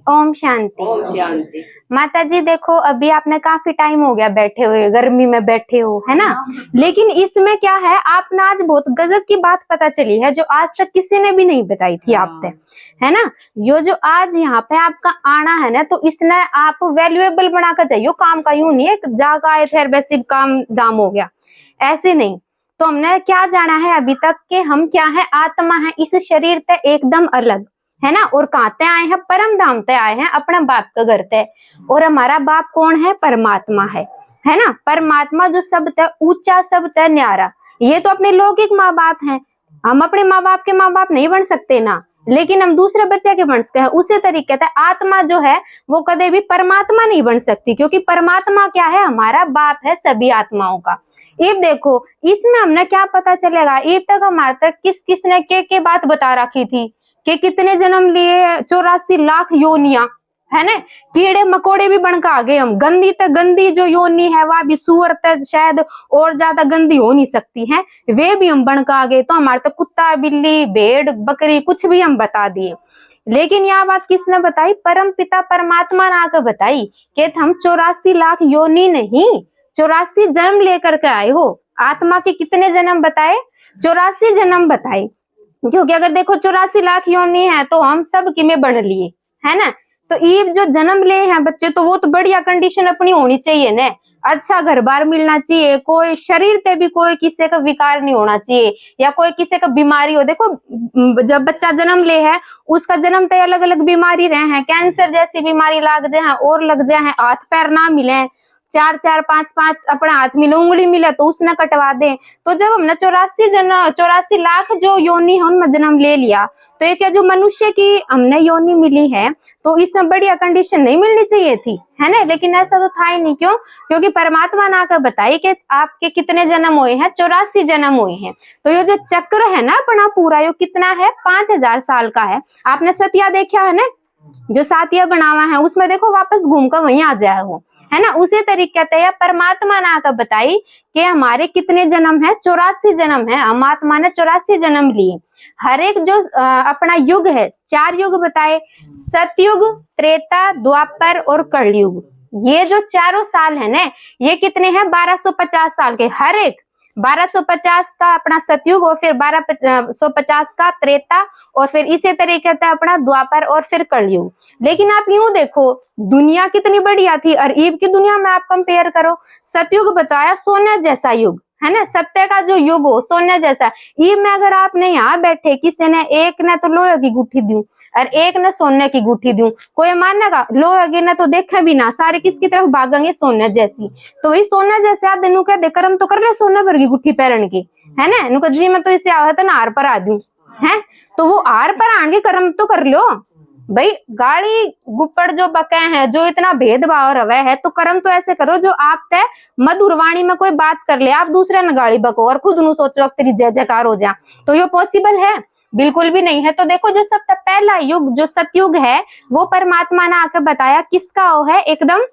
ओम शांति। ओम शांति। माता जी देखो, अभी आपने काफी टाइम हो गया बैठे हुए, गर्मी में बैठे हो, है ना। लेकिन इसमें क्या है, आपने आज बहुत गजब की बात पता चली है जो आज तक किसी ने भी नहीं बताई थी आपने, है ना। यो जो आज यहाँ पे आपका आना है ना, तो इसने आप वैल्यूएबल बनाकर जाइयो काम का। यूं नहीं है जागा आए थे वैसे काम दाम हो गया, ऐसे नहीं। तो हमने क्या जाना है अभी तक कि हम क्या है, आत्मा है इस शरीर से एकदम अलग, है ना। और कहते आए हैं परम धाम ते आए हैं, अपना बाप का घर ते। और हमारा बाप कौन है? परमात्मा है ना। परमात्मा जो सब ते ऊंचा, सब ते न्यारा। ये तो अपने लौकिक माँ बाप हैं, हम अपने माँ बाप के माँ बाप नहीं बन सकते ना, लेकिन हम दूसरे बच्चे के बन सकते हैं। उसी तरीके से आत्मा जो है वो कदे भी परमात्मा नहीं बन सकती, क्योंकि परमात्मा क्या है? हमारा बाप है सभी आत्माओं का। अब देखो इसमें हमने क्या पता चलेगा, अब तक हमारे तक किस किसने के बात बता रखी थी कि कितने जन्म लिए, 84 लाख योनियां, है ना। कीड़े मकोड़े भी बन के आ गए हम। गंदी तो गंदी जो योनि है वह भी सुअर तक शायद और ज्यादा गंदी हो नहीं सकती है, वे भी हम बन के आ गए। तो हमारे तो कुत्ता, बिल्ली, भेड़, बकरी कुछ भी हम बता दिए। लेकिन यह बात किसने बताई? परम पिता परमात्मा ने आकर बताई कि हम 84 लाख योनि नहीं, 84 जन्म लेकर के आए हो। आत्मा के कितने जन्म बताए? 84 जन्म बताए। क्योंकि अगर देखो 84 लाख योनि है तो हम सब की में बढ़ लिए, है ना। तो ये जो जन्म ले हैं बच्चे, तो वो तो बढ़िया कंडीशन अपनी होनी चाहिए ना, अच्छा घर बार मिलना चाहिए, कोई शरीर ते भी कोई किसी का विकार नहीं होना चाहिए, या कोई किसी का बीमारी हो। देखो जब बच्चा जन्म ले है, उसका जन्म ते अलग अलग बीमारी रहे हैं, कैंसर जैसी बीमारी लाग जाए और लग जाए, हाथ पैर ना मिले, 4-4, 5-5 अपने हाथ मिले, उंगली मिले तो उसने कटवा दे। तो जब हमने 84 लाख जो योनि है उनमें जन्म ले लिया, तो ये क्या जो मनुष्य की हमने योनि मिली है, तो इसमें बढ़िया कंडीशन नहीं मिलनी चाहिए थी, है ना। लेकिन ऐसा तो था ही नहीं। क्यों? क्योंकि परमात्मा ने आकर बताई कि आपके कितने जन्म हुए हैं? 84 जन्म हुए हैं। तो ये जो चक्र है ना अपना पूरा, ये कितना है? 5000 साल का है। आपने सतिया देखा है ना, जो सातिया बनावा है उसमें देखो वापस घूम कर वहीं आ जाए वो, है ना। उसी तरीके से परमात्मा ने आकर बताई कि हमारे कितने जन्म है? 84 जन्म है। हम आत्मा ने 84 जन्म लिए। हर एक जो अपना युग है, 4 युग बताए, सतयुग, त्रेता, द्वापर और कलयुग। ये जो चारों साल है ना, ये कितने हैं? 1250 साल के। हर एक 1250 का अपना सतयुग, और फिर 1250 का त्रेता, और फिर इसी तरीके से अपना द्वापर और फिर कलयुग। लेकिन आप यूं देखो दुनिया कितनी बढ़िया थी, और ईब की दुनिया में आप कंपेयर करो। सतयुग बताया सोने जैसा युग, है ना, सत्य का जो युग हो सोने जैसा। ईब में अगर आपने यहाँ बैठे किसी ने, एक ने तो लोहे की गुठी दूं और एक ने सोने की गुठी दूं, कोई मानेगा? लोहे की ने तो देखे भी ना, सारे किसकी तरफ भागेंगे? सोने जैसी। तो वही सोने जैसे आदि नु कह दे कर्म तो कर ले सोने भर की गुठी पहन की, है ना। नु जी मैं तो इसे आवत ना हार पर आ दूं, है। तो वो हार पर आने कर्म तो कर लो भाई। गाड़ी गुप्पड़ जो बके हैं, जो इतना भेदभाव रवे है, तो कर्म तो ऐसे करो जो आप तय मधुर वाणी में कोई बात कर ले, आप दूसरे ने गाड़ी बको और खुद नु सोचो तेरी जय जयकार हो जा। तो ये पॉसिबल है? बिल्कुल भी नहीं है। तो देखो जो सबसे पहला युग जो सतयुग है, वो परमात्मा ने आकर बताया किसका हो है? एकदम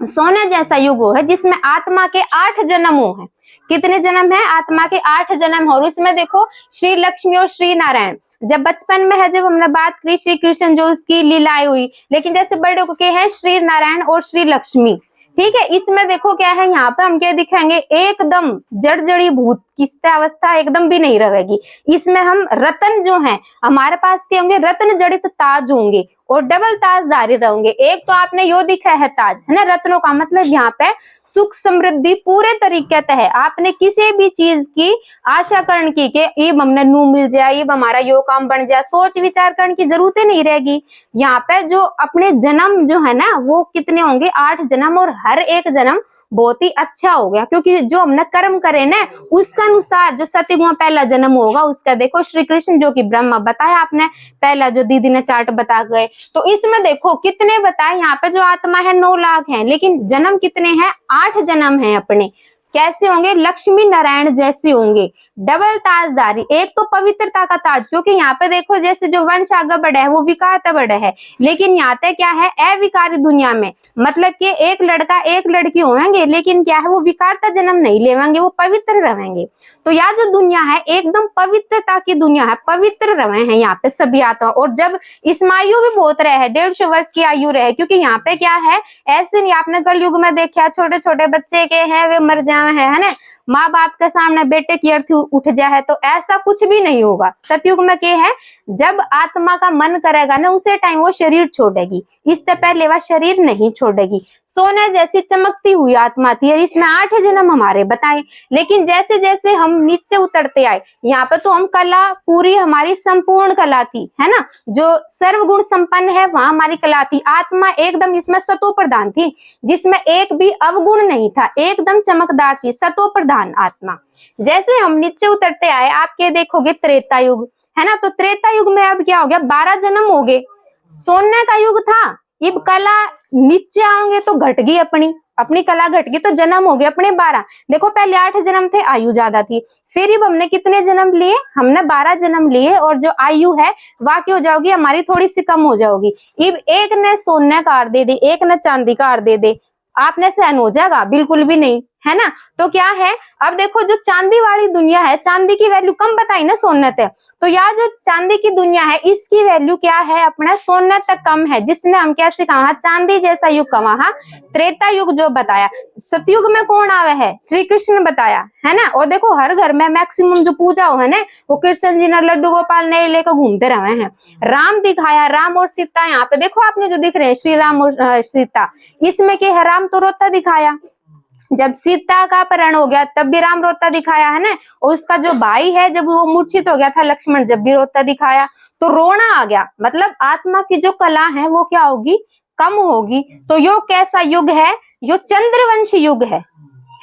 सोने जैसा युग है, जिसमें आत्मा के 8 जन्मों है। कितने जन्म है? आत्मा के 8 जन्म। और उसमें देखो श्री लक्ष्मी और श्री नारायण। जब बचपन में है, जब हमने बात करी श्री कृष्ण जो उसकी लीलाएं हुई, लेकिन जैसे बड़े के हैं श्री नारायण और श्री लक्ष्मी, ठीक है। इसमें देखो क्या है, यहाँ पे हम क्या दिखाएंगे? एकदम जड़ जड़ी भूत किस्ता अवस्था एकदम भी नहीं रहेगी। इसमें हम रतन जो है हमारे पास के होंगे, रत्न जड़ित ताज होंगे और डबल ताजदारी रहेंगे। एक तो आपने यो दिखा है ताज, है ना, रत्नों का मतलब यहाँ पे सुख समृद्धि पूरे तरीके से है। आपने किसी भी चीज की आशा करने की कि ये हमने नू मिल जाए, ये हमारा यो काम बन जाए, सोच विचार करने की जरूरत ही नहीं रहेगी। यहाँ पे जो अपने जन्म जो है ना, वो कितने होंगे? 8 जन्म। और हर एक जन्म बहुत ही अच्छा हो गया, क्योंकि जो हमने कर्म करे ना उसका अनुसार जो सतयुग में पहला जन्म होगा उसका देखो श्री कृष्ण जो कि ब्रह्मा बताया आपने, पहला जो दीदी ने चार्ट बता गए। तो इसमें देखो कितने बताए, यहाँ पे जो आत्मा है 9 लाख है, लेकिन जन्म कितने हैं? 8 जन्म है अपने। कैसे होंगे, लक्ष्मी नारायण जैसे होंगे। डबल ताजदारी, एक तो पवित्रता का ताज, क्योंकि यहाँ पे देखो जैसे जो वंश आगे बढ़ा है वो विकार बढ़ा है, लेकिन यहाँ पे क्या है, अविकारी दुनिया में, मतलब कि एक लड़का एक लड़की होंगे, लेकिन क्या है वो विकारता जन्म नहीं लेवेंगे, वो पवित्र रहेंगे। तो यह जो दुनिया है एकदम पवित्रता की दुनिया है, पवित्र रहे हैं यहाँ पे सभी आत्मा। और जब इसमें आयु भी बहुत रहे है, 150 वर्ष की आयु रहे, क्योंकि यहाँ पे क्या है, ऐसे नहीं आपने कलयुग में देखा छोटे छोटे बच्चे के हैं वे मर जाए है ना, माँ बाप के सामने बेटे की अर्थी उठ जाए, तो ऐसा कुछ भी नहीं होगा। सतयुग में क्या है, जब आत्मा का मन करेगा ना उसे टाइम वो शरीर छोड़ेगी, इससे पहले वह शरीर नहीं छोड़ेगी। सोने जैसी चमकती हुई आत्मा थी और इसमें 8 जन्म हमारे बताए, लेकिन जैसे जैसे हम नीचे उतरते आए, यहाँ पे तो हम कला पूरी हमारी संपूर्ण कला थी, है ना, जो सर्वगुण संपन्न है वहां हमारी कला थी। आत्मा एकदम इसमें सतो प्रधान थी, जिसमें एक भी अवगुण नहीं था, एकदम चमकदार थी, सतो प्रधान आत्मा। जैसे हम नीचे उतरते आए, आप क्या देखोगे, त्रेता युग है ना, तो त्रेता युग में अब क्या हो गया, 12 जन्म हो गए। सोने का युग था, अब कला नीचे आओगे तो घट गई, अपनी कला घट गई, तो जन्म हो गए अपने 12। देखो पहले 8 जन्म थे, आयु ज्यादा थी, फिर अब हमने कितने जन्म लिए, हमने 12 जन्म लिए, और जो आयु है वाकई हो जाओगी हमारी थोड़ी सी कम हो जाओगी। अब एक ने सोने का हार दे दे, एक ने चांदी का हार दे दे, आपने सहन हो जाएगा, बिल्कुल भी नहीं, है ना। तो क्या है, अब देखो जो चांदी वाली दुनिया है, चांदी की वैल्यू कम बताई ना सोने तक, तो यह जो चांदी की दुनिया है इसकी वैल्यू क्या है, अपना सोने तक कम है, जिसने हम कैसे कहा चांदी जैसा युग कहा, त्रेता युग जो बताया। सतयुग में कौन आवे है, श्री कृष्ण बताया, है ना। और देखो हर घर में मैक्सिमम जो पूजा हो है ना, वो कृष्ण जी ने लड्डू गोपाल ने लेकर घूमते रहे हैं। राम दिखाया, राम और सीता, यहाँ पे देखो आपने जो दिख रहे हैं श्री राम और सीता, इसमें क्या है, राम तो रोता दिखाया, जब सीता का अपहरण हो गया तब भी राम रोता दिखाया, है ना। और उसका जो भाई है जब वो मूर्छित हो गया था लक्ष्मण, जब भी रोता दिखाया, तो रोना आ गया, मतलब आत्मा की जो कला है वो क्या होगी, कम होगी। तो यो कैसा युग है, यो चंद्रवंशी युग है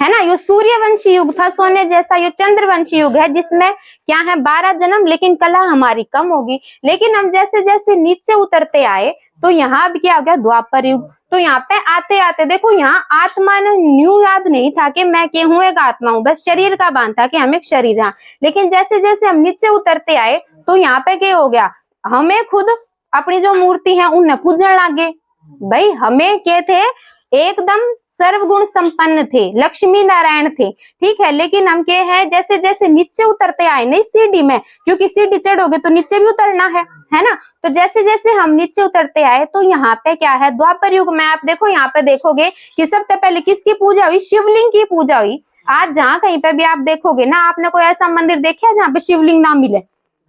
ना, यो सूर्यवंशी युग था सोने जैसा, यो चंद्रवंशी युग है, जिसमें क्या है 12 जन्म, लेकिन कला हमारी कम होगी। लेकिन हम जैसे जैसे नीचे उतरते आए तो यहाँ अब क्या हो गया, द्वापर युग। तो यहाँ पे आते आते देखो, यहाँ आत्मा ने न्यू याद नहीं था कि मैं क्या हूँ, एक आत्मा हूँ, बस शरीर का भान था कि हम एक शरीर हैं। लेकिन जैसे जैसे हम नीचे उतरते आए तो यहाँ पे क्या हो गया, हमें खुद अपनी जो मूर्ति है उन्हें पूजन लगे। भाई हमें क्या थे, एकदम सर्वगुण संपन्न थे, लक्ष्मी नारायण थे, ठीक है। लेकिन हम क्या है, जैसे जैसे नीचे उतरते आए नहीं सीढ़ी में, क्योंकि सीढ़ी चढ़ोगे तो नीचे भी उतरना है ना। तो जैसे जैसे हम नीचे उतरते आए तो यहाँ पे क्या है, द्वापर युग में आप देखो, यहाँ पे देखोगे कि सबसे पहले किसकी पूजा हुई, शिवलिंग की पूजा हुई। आज जहाँ कहीं पे भी आप देखोगे ना, आपने कोई ऐसा मंदिर देखा है जहाँ पे शिवलिंग ना मिले,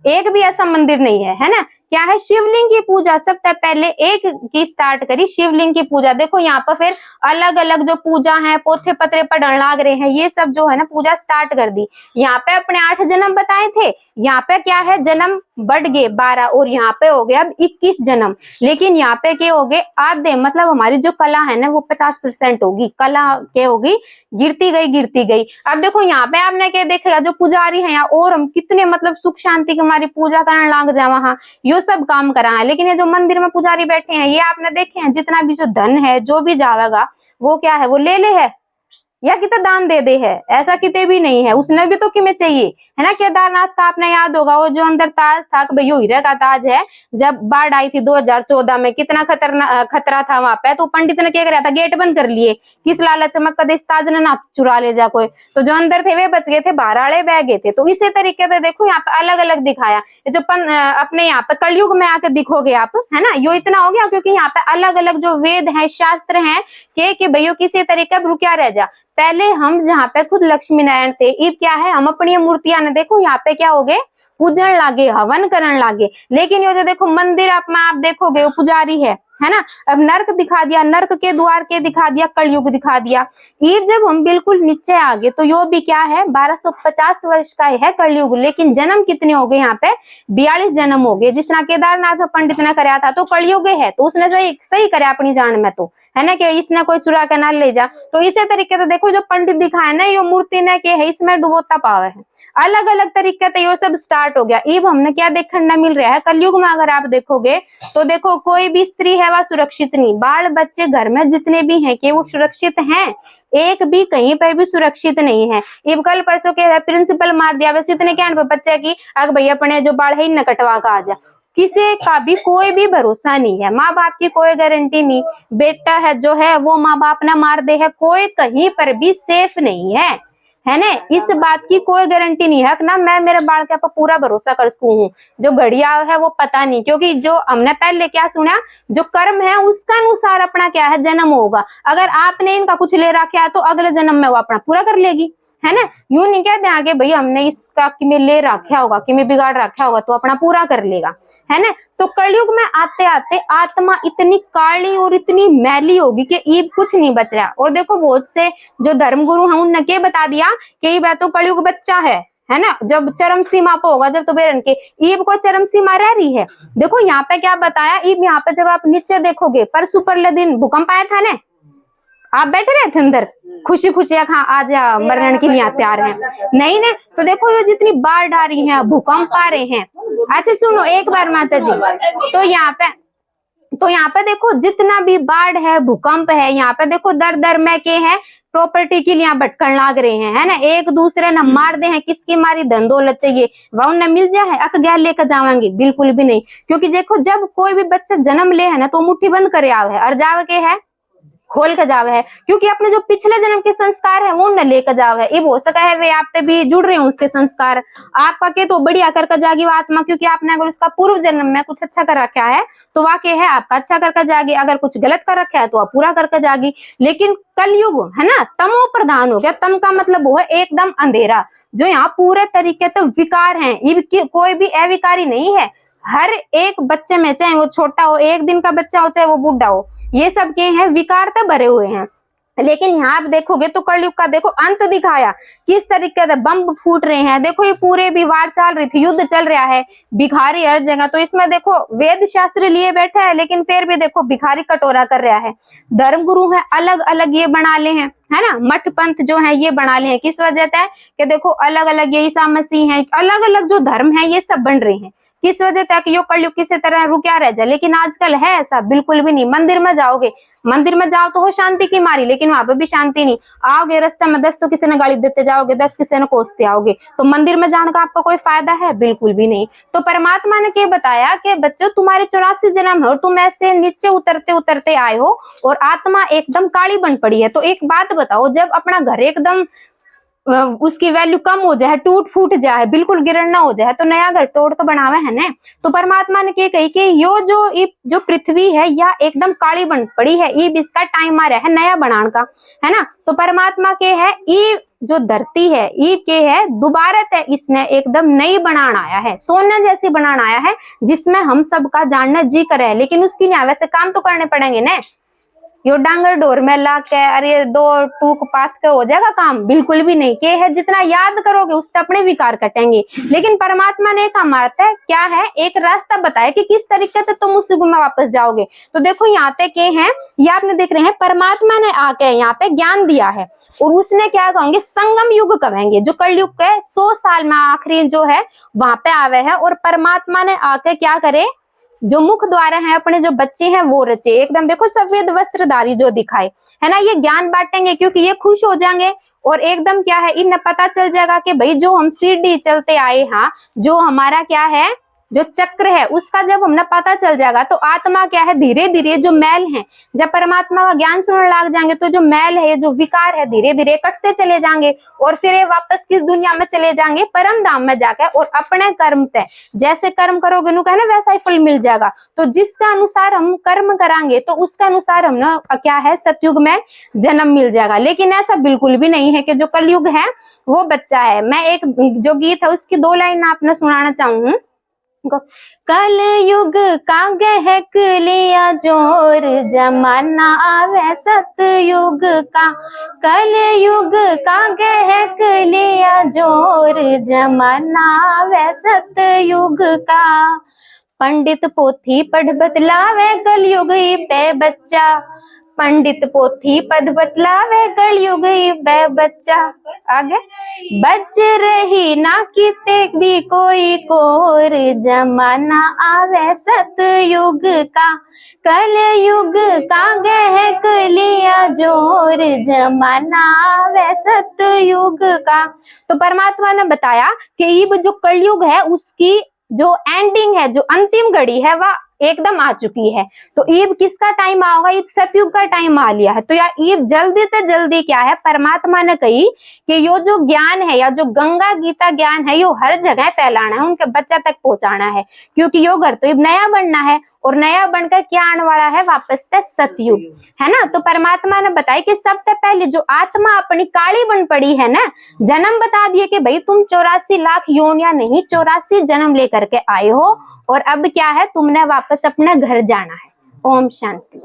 एक भी ऐसा मंदिर नहीं है ना। क्या है, शिवलिंग की पूजा सबसे पहले एक की स्टार्ट करी, शिवलिंग की पूजा। देखो यहाँ पर फिर अलग अलग जो पूजा है, पोथे पत्रे पढ़ने लाग रहे हैं, ये सब जो है ना पूजा स्टार्ट कर दी। यहाँ पे अपने 8 जन्म बताए थे, यहाँ पे क्या है, जन्म बढ़ गए 12, और यहाँ पे हो गया अब 21 जन्म। लेकिन यहाँ पे क्या हो गए, आधे, मतलब हमारी जो कला है ना वो 50% होगी, कला क्या होगी, गिरती गई। अब देखो यहाँ पे आपने क्या देखा, जो पुजारी है यहाँ, और हम कितने मतलब सुख शांति की हमारी पूजा करने लाग जाए वहां, यो सब काम करा है। लेकिन ये जो मंदिर में पुजारी बैठे हैं, ये आपने देखे हैं, जितना भी जो धन है जो भी जावेगा वो क्या है, वो ले है या कितना दान दे दे है, ऐसा किते भी नहीं है, उसने भी तो किमें चाहिए, है ना। केदारनाथ का आपने याद होगा, वो जो अंदर ताज था, भाई यो हीरे का ताज है, जब बाढ़ आई थी 2014 में, कितना खतरा था वहां पे, तो पंडित ने क्या कराया था, गेट बंद कर लिए, किस लालच में कदे इस ताज ने ना चुरा ले जा कोई, तो जो अंदर थे वे बच गए थे, बाहर वाले बह गए थे। तो इसी तरीके से देखो यहाँ पे अलग अलग दिखाया, जो अपने यहाँ पे कलयुग में आके दिखोगे आप, है ना, यो इतना हो गया, क्योंकि यहाँ पे अलग अलग जो वेद है, शास्त्र है, कि भैया किसी तरीके रुकिया रह जा। पहले हम जहाँ पे खुद लक्ष्मी नारायण थे, अब क्या है, हम अपनी मूर्तियां ने देखो यहाँ पे क्या हो गए, पूजन लागे, हवन करने लागे। लेकिन ये जो देखो मंदिर आप देखोगे, वो पुजारी है ना। अब नर्क दिखा दिया, नर्क के द्वार के दिखा दिया, कलयुग दिखा दिया। ये जब हम बिल्कुल नीचे आ गए तो यो भी क्या है, 1250 वर्ष का है कलयुग। लेकिन जन्म कितने हो गए, यहाँ पे 42 जन्म हो गए। जिस तरह केदारनाथ में पंडित ने कराया था तो कलयुग है, तो उसने सही कराया अपनी जान में, तो है ना, कि इसने कोई चुरा के ना ले जा। तो इसी तरीके से देखो जो पंडित दिखाया ना, यो मूर्ति ने के है, इसमें डुबोता पावे है, अलग अलग तरीके से यो सब स्टार्ट हो गया। अब हमने क्या देखने मिल रहा है कलयुग में, अगर आप देखोगे तो देखो कोई भी स्त्री है वह सुरक्षित नहीं, बाल बच्चे घर में जितने भी हैं कि वो सुरक्षित हैं, एक भी कहीं पर भी सुरक्षित नहीं है। इब कल परसों के प्रिंसिपल मार दिया, बस इतने कहने पर बच्चे की अग भैया अपने जो बाल है न कटवा का आ जा। किसी का भी कोई भी भरोसा नहीं है, माँ बाप की कोई गारंटी नहीं। बेटा है जो है वो माँ बाप ना मार दे है, कोई कहीं पर भी सेफ नहीं है ना। इस बात की कोई गारंटी नहीं है ना मैं मेरे बाल के ऊपर पूरा भरोसा कर सकूं हूँ। जो घड़िया है वो पता नहीं, क्योंकि जो हमने पहले क्या सुना, जो कर्म है उसका अनुसार अपना क्या है जन्म होगा। अगर आपने इनका कुछ ले रखा है तो अगले जन्म में वो अपना पूरा कर लेगी, है ना। यूं नहीं कहते आगे भाई हमने इसका कि मैं ले रखा होगा, कि मैं बिगाड़ रखा होगा तो अपना पूरा कर लेगा, है ना। तो कलयुग में आते आते आत्मा इतनी काली और इतनी मैली होगी कि ईब कुछ नहीं बच रहा। और देखो बहुत से जो धर्मगुरु हैं उनने क्या बता दिया कि ये तो कलयुग बच्चा है ना, जब चरम सीमा पे होगा, जब तो बेरन के ईब को चरम सीमा रह रही है। देखो यहाँ पे क्या बताया, ईब यहाँ पे जब आप नीचे देखोगे परसों परले दिन भूकंप आया था ना, आप बैठे रहे थे अंदर खुशी खुशी आज मरण के लिए तैयार हैं नहीं ने। तो देखो ये जितनी बाढ़ आ रही है, भूकंप आ रहे हैं। अच्छा सुनो एक बार माता जी, तो यहाँ पे देखो जितना भी बाढ़ है, भूकंप है, यहाँ पे देखो दर दर में के है प्रॉपर्टी के लिए भटकन लाग रहे हैं, है ना। एक दूसरे न मार दे हैं, किसकी मारी धन दौलत चाहिए वह उन्हें मिल जाए अक गैर लेकर जावांगे, बिल्कुल भी नहीं। क्योंकि देखो जब कोई भी बच्चा जन्म ले है ना तो मुट्ठी बंद करे आवे है और जावे के है खोल कर जावे है, क्योंकि अपने जो पिछले जन्म के संस्कार है वो न लेकर जावे है। ये हो सका है वे आप पे भी जुड़ रहे हो उसके संस्कार, आपका के तो बढ़िया कर जागी वो आत्मा, क्योंकि आपने अगर उसका पूर्व जन्म में कुछ अच्छा कर रखा है तो वाकई है आपका अच्छा कर जागी, अगर कुछ गलत कर रखा है तो आप पूरा कर जागी। लेकिन कलयुग है ना तमो प्रधान हो गया। तम का मतलब वो है एकदम अंधेरा, जो यहाँ पूरे तरीके से विकार है, ये कोई भी अविकारी नहीं है। हर एक बच्चे में, चाहे वो छोटा हो, एक दिन का बच्चा हो, चाहे वो बूढ़ा हो, ये सब के हैं विकार तो भरे हुए हैं। लेकिन यहाँ आप देखोगे तो कलयुग का देखो अंत दिखाया, किस तरीके से बम फूट रहे हैं। देखो ये पूरे भी वार चल रही थी, युद्ध चल रहा है, भिखारी हर जगह। तो इसमें देखो वेद शास्त्र लिए बैठे हैं, लेकिन फिर भी देखो भिखारी कटोरा कर रहा है। धर्मगुरु है अलग अलग ये बना ले हैं, है ना, मठ पंथ जो है ये बना ले हैं। किस वजह से कि देखो अलग अलग ये ईसा मसीह है, अलग अलग जो धर्म है ये सब बन रहे हैं। किस वजह तक यो कलयुग किसी तरह रुकिया रह जाए। लेकिन आजकल है ऐसा बिल्कुल भी नहीं। मंदिर में जाओगे, मंदिर में जाओ तो हो शांति की मारी, लेकिन वहां पे भी शांति नहीं। आओगे रास्ते में 10 तो किसी ने गाली देते जाओगे, 10 किसी ने कोसते आओगे, तो मंदिर में जाने का आपको कोई फायदा है? बिल्कुल भी नहीं। तो परमात्मा ने क्या बताया कि बच्चों तुम्हारे 84 जन्म है और तुम ऐसे नीचे उतरते उतरते आए हो और आत्मा एकदम काली बन पड़ी है। तो एक बात बताओ, जब अपना घर एकदम उसकी वैल्यू कम हो जाए, टूट फूट जाए, बिल्कुल गिरण ना हो जाए, तो नया घर तोड़ तो बनावे है ना। तो परमात्मा ने क्या कही कि यो जो पृथ्वी है या एकदम काली बन पड़ी है, ईब इसका टाइम आ रहा है नया बनाने का, है ना। तो परमात्मा के है ईब जो धरती है, ईब के है दोबारा है, इसने एकदम नई बनाना आया है, सोना जैसी बनाना आया है, जिसमें हम सबका जानना जी करे। लेकिन उसकी नहीं वैसे काम तो करने पड़ेंगे ना। यो डांगर डोर में ला के अरे 2 टूक पात के हो जाएगा काम? बिल्कुल भी नहीं। के है जितना याद करोगे उससे अपने विकार कटेंगे। लेकिन परमात्मा ने एक हमारा क्या है एक रास्ता बताया कि किस तरीके से तुम उस युग में वापस जाओगे। तो देखो यहाँ पे के हैं, ये आपने देख रहे हैं परमात्मा ने आके यहाँ पे ज्ञान दिया है, और उसने क्या कहेंगे संगम युग कहेंगे, जो कलयुग के 100 साल में आखिरी जो है वहां पे आवे है। और परमात्मा ने आके क्या करे, जो मुख द्वारा है अपने जो बच्चे हैं वो रचे, एकदम देखो सफेद वस्त्रधारी जो दिखाए, है ना। ये ज्ञान बांटेंगे क्योंकि ये खुश हो जाएंगे और एकदम क्या है इन्हें पता चल जाएगा कि भाई जो हम सीढ़ी चलते आए हैं, जो हमारा क्या है जो चक्र है उसका जब हमने पता चल जाएगा तो आत्मा क्या है धीरे धीरे जो मैल है, जब परमात्मा का ज्ञान सुनने लग जाएंगे तो जो मैल है जो विकार है धीरे धीरे कटते चले जाएंगे और फिर ये वापस किस दुनिया में चले जाएंगे, परम धाम में जाकर, और अपने कर्म तय जैसे कर्म करोगे नु कहना वैसा ही फल मिल जाएगा। तो जिसका अनुसार हम कर्म करांगे तो उसका अनुसार हम ना क्या है सतयुग में जन्म मिल जाएगा। लेकिन ऐसा बिल्कुल भी नहीं है कि जो कलयुग है वो बच्चा है। मैं एक जो गीत है उसकी 2 लाइन आपने सुनाना चाहूंगी। कल युग का गहक लिया जोर, जमाना आवे सतयुग का। कल युग का गहक लिया जोर, जमाना आवे सतयुग का। पंडित पोथी पढ़ बतलावे कलयुग पे बच्चा, पंडित पोथी पद बतलावे कलयुग बै बच्चा। आगे बच रही ना किते भी कोई कोर, जमाना आवे सतयुग का, कलयुग का गह कलिया जोर, जमाना आवे सतयुग का। तो परमात्मा ने बताया कि ये जो कलयुग है उसकी जो एंडिंग है, जो अंतिम घड़ी है वह एकदम आ चुकी है। तो ईब किसका टाइम आओगा? ईब सतयुग का टाइम आ लिया है। तो या ईब जल्दी से जल्दी क्या है, परमात्मा ने कही कि यो जो ज्ञान है या जो गंगा गीता ज्ञान है यो हर जगह फैलाना है, उनके बच्चा तक पहुंचाना है, क्योंकि यो घर तो ईब नया बनना है और नया बनकर क्या आने वाला है? वापस से सतयुग, है ना। तो परमात्मा ने बताया कि सबसे पहले जो आत्मा अपनी काली बन पड़ी है ना, जन्म बता दिए कि भाई तुम 84 लाख योनिया नहीं 84 जन्म लेकर के आए हो, और अब क्या है, तुमने वापस अपना घर जाना है। ओम शांति।